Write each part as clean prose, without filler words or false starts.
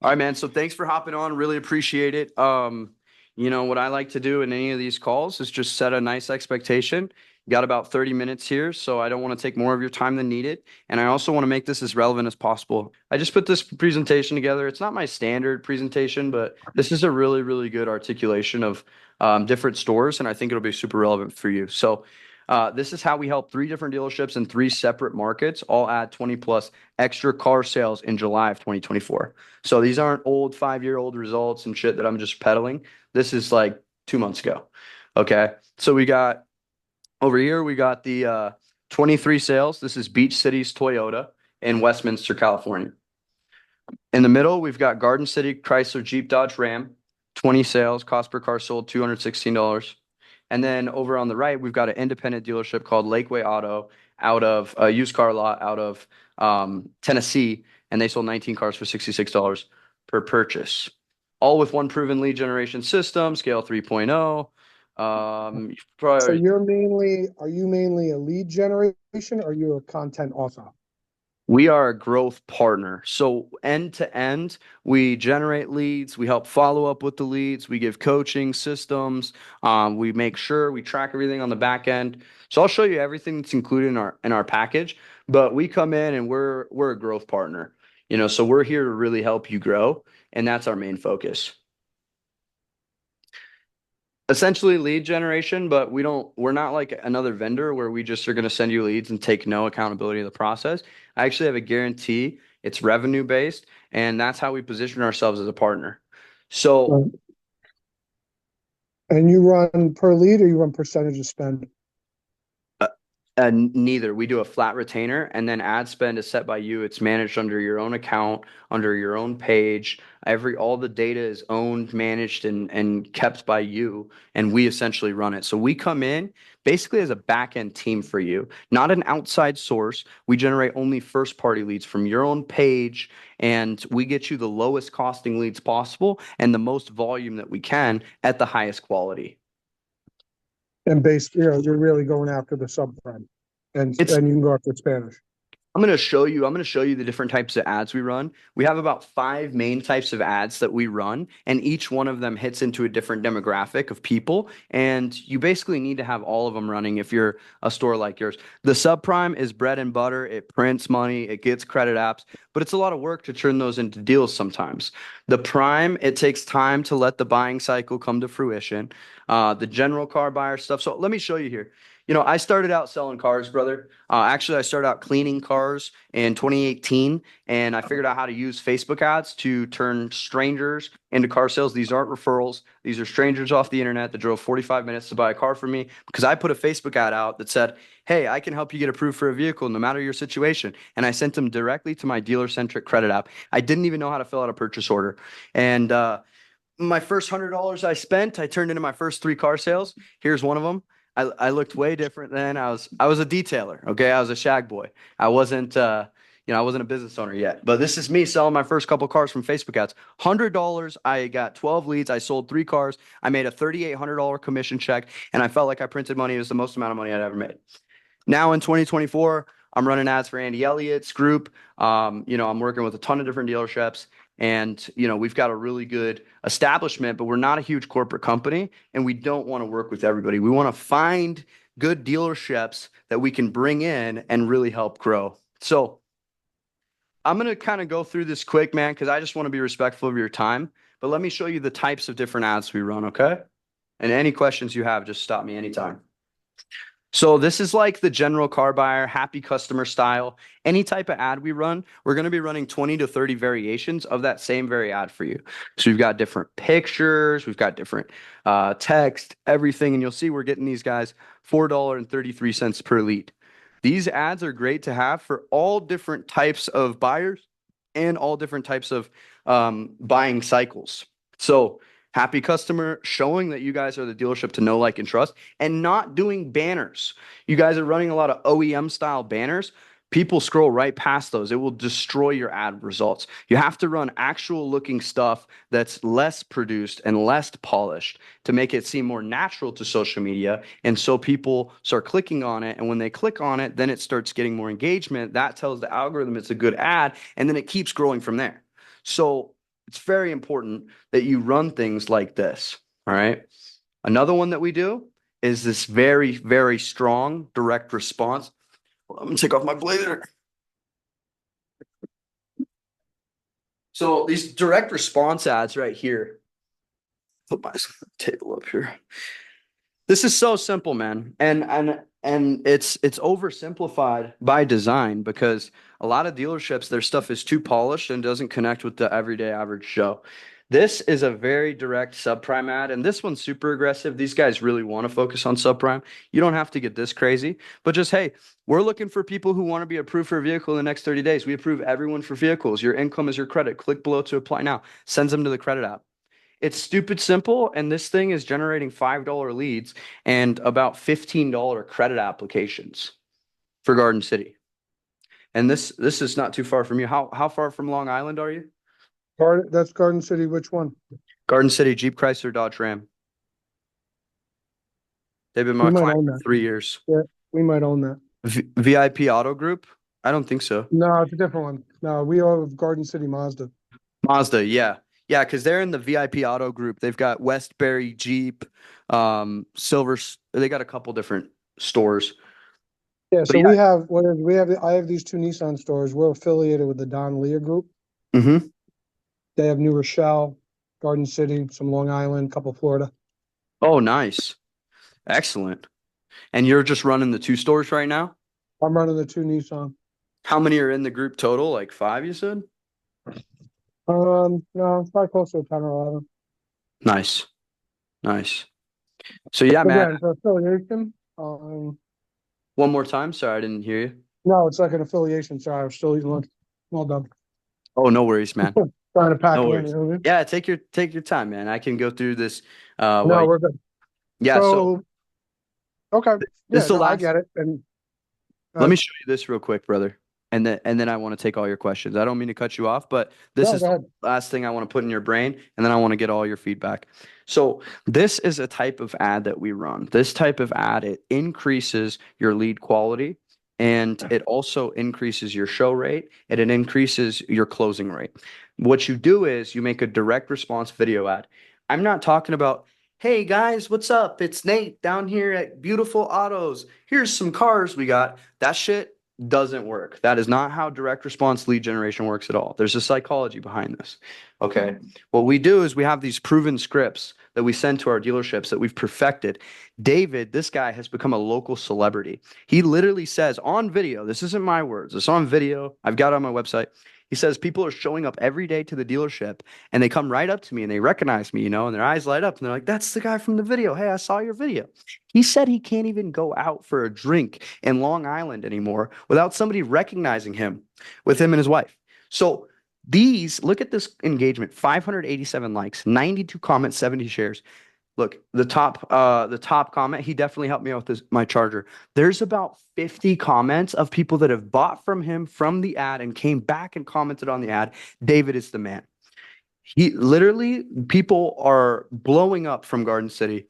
All right, man. So thanks for hopping on. Really appreciate it. What I like to do in any of these calls is just set a nice expectation. Got about 30 minutes here, so I don't want to take more of your time than needed. And I also want to make this as relevant as possible. I just put this presentation together. It's not my standard presentation, but this is a really, really good articulation of different stores, and I think it'll be super relevant for you. So this is how we help three different dealerships in three separate markets all add 20 plus extra car sales in July of 2024. So these aren't old 5-year-old results and shit that I'm just peddling. This is like 2 months ago. Okay. So we got over here, we got the 23 sales. This is Beach Cities Toyota in Westminster, California. In the middle, we've got Garden City Chrysler Jeep Dodge Ram, 20 sales, cost per car sold $216. And then over on the right, we've got an independent dealership called Lakeway Auto out of a used car lot out of Tennessee, and they sold 19 cars for $66 per purchase. All with one proven lead generation system, scale 3.0. So Probably, are you mainly a lead generation or are you a content author? we are a growth partner. So end to end, we generate leads, we help follow up with the leads, we give coaching systems, we make sure we track everything on the back end. So I'll show you everything that's included in our package, but we come in and we're a growth partner. So we're here to really help you grow, and that's our main focus. Essentially lead generation, but we're not like another vendor where we just are going to send you leads and take no accountability of the process. I actually have a guarantee. It's revenue based, and that's how we position ourselves as a partner. So Right. And you run per lead or you run percentage of spend? Neither. We do a flat retainer, and then ad spend is set by you. It's managed under your own account, under your own page. All the data is owned, managed, and kept by you, and we essentially run it. So we come in basically as a back end team for you, not an outside source. We generate only first party leads from your own page, and we get you the lowest costing leads possible and the most volume that we can at the highest quality. And you're really going after the subprime It's and you can go after Spanish. I'm going to show you the different types of ads we run. We have about 5 main types of ads that we run, and each one of them hits into a different demographic of people. And you basically need to have all of them running if you're a store like yours. The subprime is bread and butter. It prints money, it gets credit apps, but it's a lot of work to turn those into deals sometimes. The prime, it takes time to let the buying cycle come to fruition. The general car buyer stuff. So let me show you here. I started out selling cars, brother. Actually, I started out cleaning cars in 2018, and I figured out how to use Facebook ads to turn strangers into car sales. These aren't referrals. These are strangers off the internet that drove 45 minutes to buy a car from me because I put a Facebook ad out that said, "Hey, I can help you get approved for a vehicle no matter your situation." And I sent them directly to my dealer-centric credit app. I didn't even know how to fill out a purchase order. And my first $100 I spent, I turned into my first 3 car sales. Here's one of them. I looked way different then. I was a detailer. Okay, I was a shag boy. I wasn't a business owner yet. But this is me selling my first couple cars from Facebook ads. $100. I got 12 leads. I sold 3 cars. I made a $3,800 commission check, and I felt like I printed money. It was the most amount of money I'd ever made. Now in 2024, I'm running ads for Andy Elliott's group. I'm working with a ton of different dealerships, and we've got a really good establishment, but we're not a huge corporate company, and we don't want to work with everybody. We want to find good dealerships that we can bring in and really help grow. So I'm gonna kind of go through this quick, man, because I just want to be respectful of your time. But let me show you the types of different ads we run, okay? And any questions you have, just stop me anytime. So this is like the general car buyer, happy customer style. Any type of ad we run, we're going to be running 20 to 30 variations of that same very ad for you. So we've got different pictures, we've got different text, everything. And you'll see we're getting these guys $4.33 per lead. These ads are great to have for all different types of buyers and all different types of buying cycles. So happy customer, showing that you guys are the dealership to know, like, and trust, and not doing banners. You guys are running a lot of OEM style banners. People scroll right past those. It will destroy your ad results. You have to run actual looking stuff that's less produced and less polished to make it seem more natural to social media. And so people start clicking on it. And when they click on it, then it starts getting more engagement. That tells the algorithm it's a good ad. And then it keeps growing from there. So it's very important that you run things like this. All right. Another one that we do is this very, very strong direct response. Well, I'm gonna take off my blazer. So these direct response ads right here. Put my table up here. This is so simple, man. And it's oversimplified by design because a lot of dealerships, their stuff is too polished and doesn't connect with the everyday average Joe. This is a very direct subprime ad, and this one's super aggressive. These guys really want to focus on subprime. You don't have to get this crazy, but just hey, we're looking for people who want to be approved for a vehicle in the next 30 days. We approve everyone for vehicles. Your income is your credit. Click below to apply now. Sends them to the credit app. It's stupid simple, and this thing is generating $5 leads and about $15 credit applications for Garden City. And this is not too far from you. How far from Long Island are you? That's Garden City, which one? Garden City, Jeep, Chrysler, Dodge, Ram. They've been We my might client own for that. 3 years. Yeah, we might own that. VIP Auto Group? I don't think so. No, it's a different one. No, we have Garden City Mazda. Mazda, yeah. Yeah, because they're in the VIP Auto Group. They've got Westbury, Jeep, Silver. They got a couple different stores. Yeah, But so we have I have these two Nissan stores. We're affiliated with the Don Leah Group. yeah. Mm-hmm. They have New Rochelle, Garden City, some Long Island, couple Florida. Oh, nice. Excellent. And you're just running the two stores right now? I'm running the two Nissan. How many are in the group total? Like five, you said? No, it's probably close to 10 or 11. Nice. Nice. So yeah, man, Again, for affiliation, one more time. Sorry, I didn't hear you. no, it's like an affiliation. Sorry, I was still eating lunch. Well done. Oh, no worries, man. Trying to pack No it in. worries. You know what I mean? Yeah, take your time, man. I can go through this. No, we're good. Yeah, so Okay. this Yeah, is the no, I last. get it. And Let me show you this real quick, brother. And then I want to take all your questions. I don't mean to cut you off, but this no, is go the ahead. last thing I want to put in your brain, and then I want to get all your feedback. So this is a type of ad that we run. This type of ad, it increases your lead quality and it also increases your show rate and it increases your closing rate. What you do is you make a direct response video ad. I'm not talking about, hey guys, what's up? It's Nate down here at Beautiful Autos. Here's some cars we got. That shit doesn't work. That is not how direct response lead generation works at all. There's a psychology behind this. Okay. What we do is we have these proven scripts that we send to our dealerships that we've perfected. David, this guy has become a local celebrity. He literally says on video, this isn't my words, it's on video. I've got it on my website. He says people are showing up every day to the dealership and they come right up to me and they recognize me, and their eyes light up and they're like, that's the guy from the video. Hey, I saw your video. He said he can't even go out for a drink in Long Island anymore without somebody recognizing him with him and his wife. So look at this engagement, 587 likes, 92 comments, 70 shares. Look, the top comment, he definitely helped me out with my charger. There's about 50 comments of people that have bought from him from the ad and came back and commented on the ad. David is the man. He literally, people are blowing up from Garden City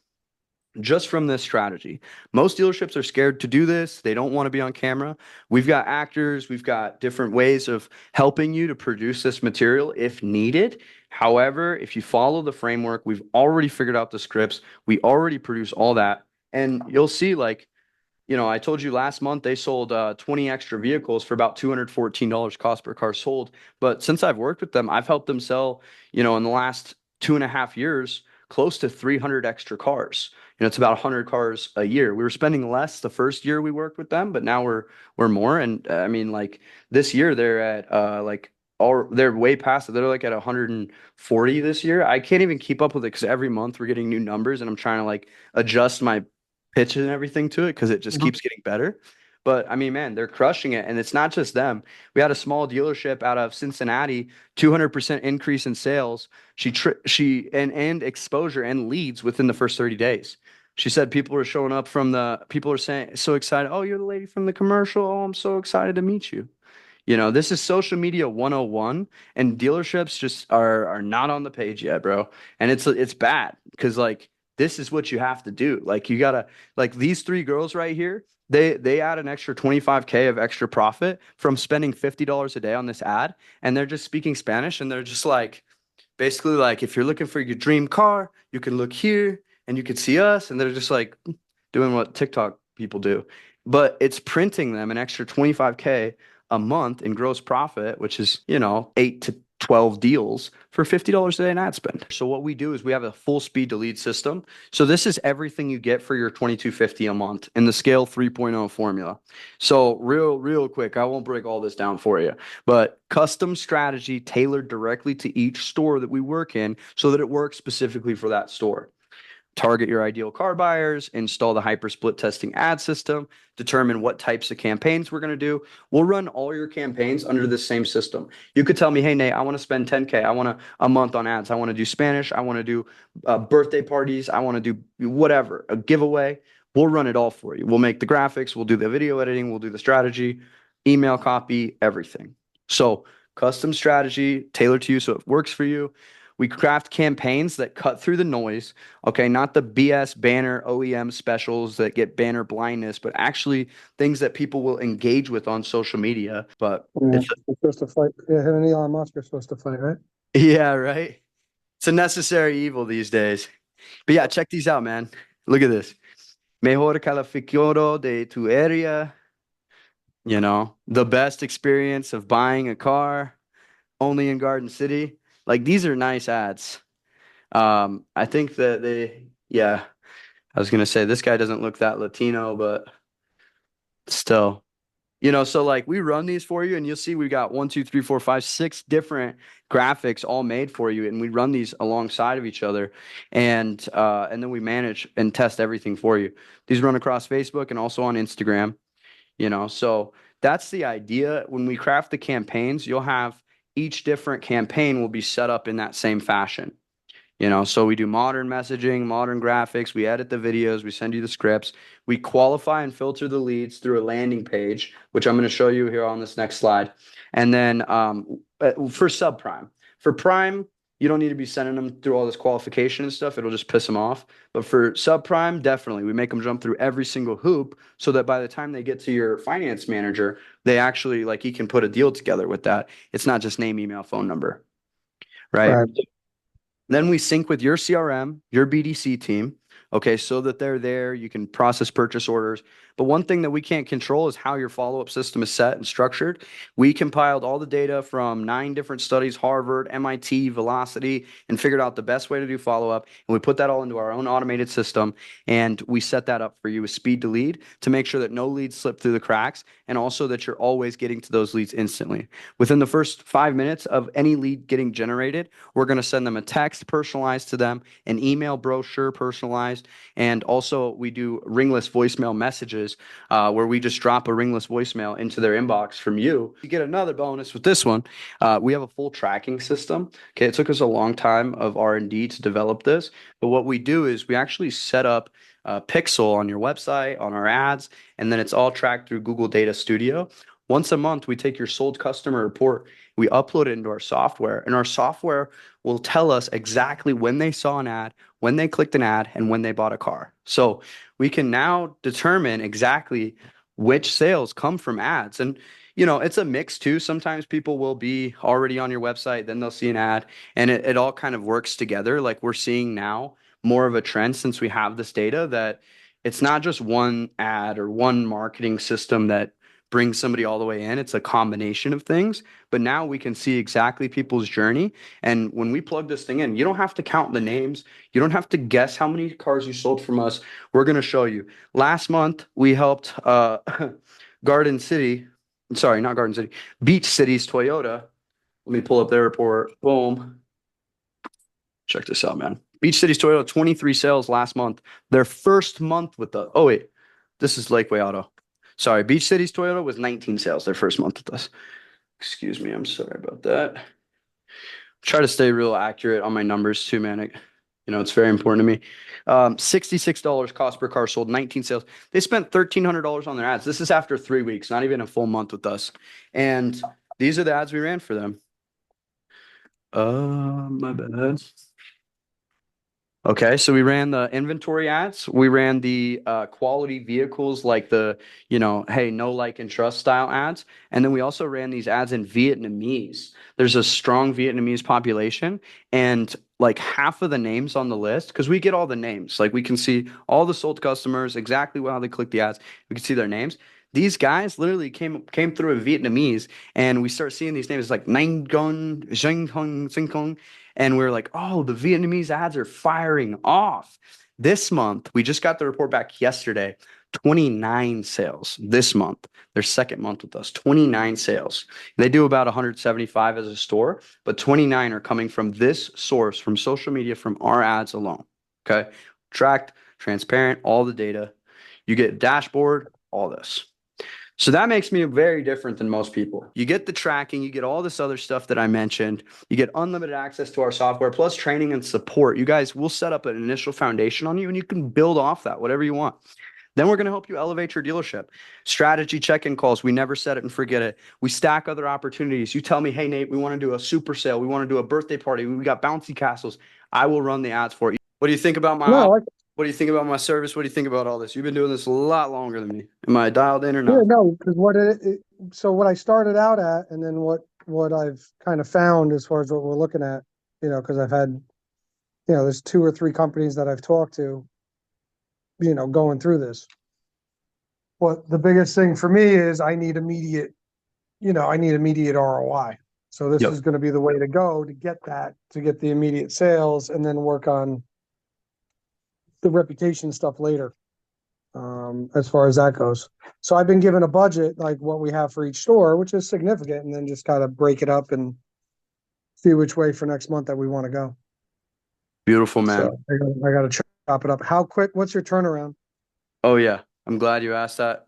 just from this strategy. Most dealerships are scared to do this. They don't want to be on camera. We've got actors, we've got different ways of helping you to produce this material if needed. However, if you follow the framework, we've already figured out the scripts. We already produce all that. And you'll see, like, I told you last month they sold 20 extra vehicles for about $214 cost per car sold. But since I've worked with them, I've helped them sell, in the last 2.5 years, close to 300 extra cars. It's about 100 cars a year. We were spending less the first year we worked with them, but now we're more. And I mean, like this year they're at they're way past it. They're like at 140 this year. I can't even keep up with it because every month we're getting new numbers, and I'm trying to like adjust my pitch and everything to it because it just Mhm. keeps getting better. But I mean, man, they're crushing it, and it's not just them. We had a small dealership out of Cincinnati, 200% increase in sales. And exposure and leads within the first 30 days. She said people are showing up people are saying so excited. Oh, you're the lady from the commercial. Oh, I'm so excited to meet you. This is social media 101, and dealerships just are not on the page yet, bro. And it's bad because like this is what you have to do. Like you gotta like these three girls right here. They add an extra 25K of extra profit from spending $50 a day on this ad, and they're just speaking Spanish, and they're just like, Basically, like if you're looking for your dream car, you can look here and you can see us, and they're just like doing what TikTok people do. But it's printing them an extra 25K a month in gross profit, which is, 8 to 12 deals for $50 a day in ad spend. So what we do is we have a full speed to lead system. So this is everything you get for your 2250 a month in the scale 3.0 formula. So real quick, I won't break all this down for you, but custom strategy tailored directly to each store that we work in so that it works specifically for that store. Target your ideal car buyers, install the hyper split testing ad system, determine what types of campaigns we're going to do. We'll run all your campaigns under the same system. You could tell me, hey, Nate, I want to spend 10K. I want a month on ads. I want to do Spanish. I want to do birthday parties. I want to do whatever, a giveaway. We'll run it all for you. We'll make the graphics. We'll do the video editing. We'll do the strategy, email copy, everything. So custom strategy tailored to you so it works for you. We craft campaigns that cut through the noise, okay, not the BS banner OEM specials that get banner blindness, but actually things that people will engage with on social media. But Yeah, it's, you're supposed to fight. Yeah, him and Elon Musk are supposed to fight, right? yeah, right. It's a necessary evil these days. But yeah, check these out, man. Look at this. Mejor calificado de tu area, the best experience of buying a car only in Garden City. Like these are nice ads. I think that yeah, I was gonna say this guy doesn't look that Latino, but still, so like we run these for you, and you'll see we got 1, 2, 3, 4, 5, 6 different graphics all made for you, and we run these alongside of each other, and then we manage and test everything for you. These run across Facebook and also on Instagram, so that's the idea. When we craft the campaigns, you'll have each different campaign will be set up in that same fashion. So we do modern messaging, modern graphics, we edit the videos, we send you the scripts, we qualify and filter the leads through a landing page, which I'm going to show you here on this next slide. And then for subprime, for prime, you don't need to be sending them through all this qualification and stuff. It'll just piss them off. But for subprime, definitely, we make them jump through every single hoop so that by the time they get to your finance manager, they actually like he can put a deal together with that. It's not just name, email, phone number, right? Right. Then we sync with your CRM, your BDC team, okay, so that they're there. You can process purchase orders. But one thing that we can't control is how your follow-up system is set and structured. We compiled all the data from 9 different studies, Harvard, MIT, Velocity, and figured out the best way to do follow-up. And we put that all into our own automated system, and we set that up for you with speed to lead to make sure that no leads slip through the cracks, and also that you're always getting to those leads instantly. Within the first 5 minutes of any lead getting generated, we're going to send them a text personalized to them, an email brochure personalized, and also we do ringless voicemail messages where we just drop a ringless voicemail into their inbox from you. You get another bonus with this one. We have a full tracking system. Okay, it took us a long time of R&D to develop this, but what we do is we actually set up Pixel on your website, on our ads, and then it's all tracked through Google Data Studio. Once a month, we take your sold customer report, we upload it into our software, and our software will tell us exactly when they saw an ad, when they clicked an ad, and when they bought a car. So we can now determine exactly which sales come from ads. And, it's a mix too. Sometimes people will be already on your website, then they'll see an ad, and it all kind of works together. Like we're seeing now more of a trend since we have this data that it's not just one ad or one marketing system that brings somebody all the way in. It's a combination of things. But now we can see exactly people's journey. And when we plug this thing in, you don't have to count the names. You don't have to guess how many cars you sold from us. We're going to show you. Last month, we helped Garden City, sorry, not Garden City, Beach City's Toyota. Let me pull up their report. Boom. Check this out, man. Beach City's Toyota, 23 sales last month. Their first month with the, oh, wait, this is Lakeway Auto. Sorry, Beach City's Toyota was 19 sales their first month with us. Excuse me, I'm sorry about that. Try to stay real accurate on my numbers too, man. It's very important to me. $66 cost per car sold, 19 sales. They spent $1,300 on their ads. This is after 3 weeks, not even a full month with us. And these are the ads we ran for them. My bad. Okay, so we ran the inventory ads. We ran the quality vehicles, like the, hey, no like and trust style ads. And then we also ran these ads in Vietnamese. There's a strong Vietnamese population, and like half of the names on the list, because we get all the names, like we can see all the sold customers, exactly how they click the ads. We can see their names. These guys literally came through in Vietnamese, and we start seeing these names like Nang Gon, Zheng Hong, Sing Kong, and we're like, oh, the Vietnamese ads are firing off. This month, we just got the report back yesterday. 29 sales this month. Their second month with us. 29 sales. They do about 175 as a store, but 29 are coming from this source, from social media, from our ads alone. Okay. Tracked, transparent, all the data. You get dashboard, all this. So that makes me very different than most people. You get the tracking, you get all this other stuff that I mentioned, you get unlimited access to our software, plus training and support. You guys will set up an initial foundation on you, and you can build off that, whatever you want. Then we're going to help you elevate your dealership. Strategy check-in calls. We never set it and forget it. We stack other opportunities. You tell me, hey, Nate, we want to do a super sale. We want to do a birthday party. We got bouncy castles. I will run the ads for you. What do you think about my No, what do you think about my service? What do you think about all this? You've been doing this a lot longer than me. Am I dialed in or yeah, not? no, because so what I started out at, and then what I've kind of found as far as what we're looking at, because I've had, there's 2 or 3 companies that I've talked to, going through this. But the biggest thing for me is I need immediate ROI. So this Yep. is going to be the way to go to get the immediate sales, and then work on the reputation stuff later. As far as that goes. So I've been given a budget like what we have for each store, which is significant, and then just kind of break it up and see which way for next month that we want to go. Beautiful, man. So I got to chop it up. How quick? What's your turnaround? Oh yeah, I'm glad you asked that.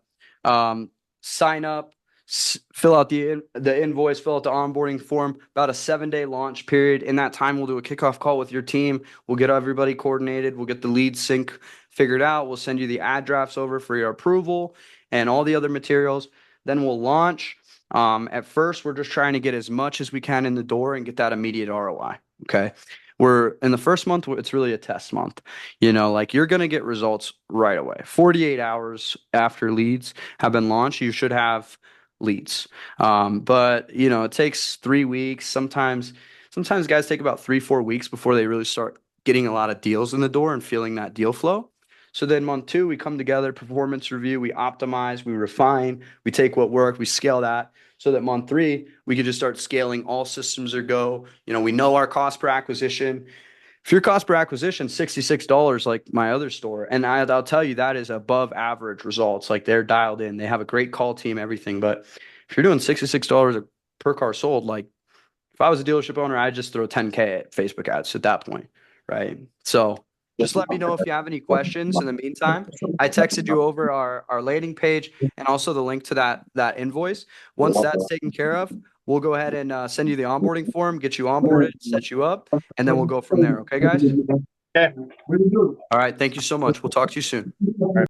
Sign up, fill out the invoice, fill out the onboarding form. About a 7-day launch period. In that time, we'll do a kickoff call with your team. We'll get everybody coordinated. We'll get the lead sync figured out. We'll send you the ad drafts over for your approval and all the other materials. Then we'll launch. At first, we're just trying to get as much as we can in the door and get that immediate ROI. Okay. We're in the first month, it's really a test month. Like you're going to get results right away. 48 hours after leads have been launched, you should have leads. But it takes 3 weeks. Sometimes guys take about 3-4 weeks before they really start getting a lot of deals in the door and feeling that deal flow. So then month 2, we come together, performance review, we optimize, we refine, we take what worked, we scale that, so that month 3, we can just start scaling. All systems are go. We know our cost per acquisition. If your cost per acquisition $66, like my other store, and I'll tell you that is above average results. Like they're dialed in, they have a great call team, everything. But if you're doing $66 per car sold, like if I was a dealership owner, I'd just throw 10K at Facebook ads at that point, right? So just let me know if you have any questions. In the meantime, I texted you over our landing page and also the link to that invoice. Once that's taken care of, we'll go ahead and send you the onboarding form, get you onboarded, set you up, and then we'll go from there. Okay, guys? Okay. All right. Thank you so much. We'll talk to you soon.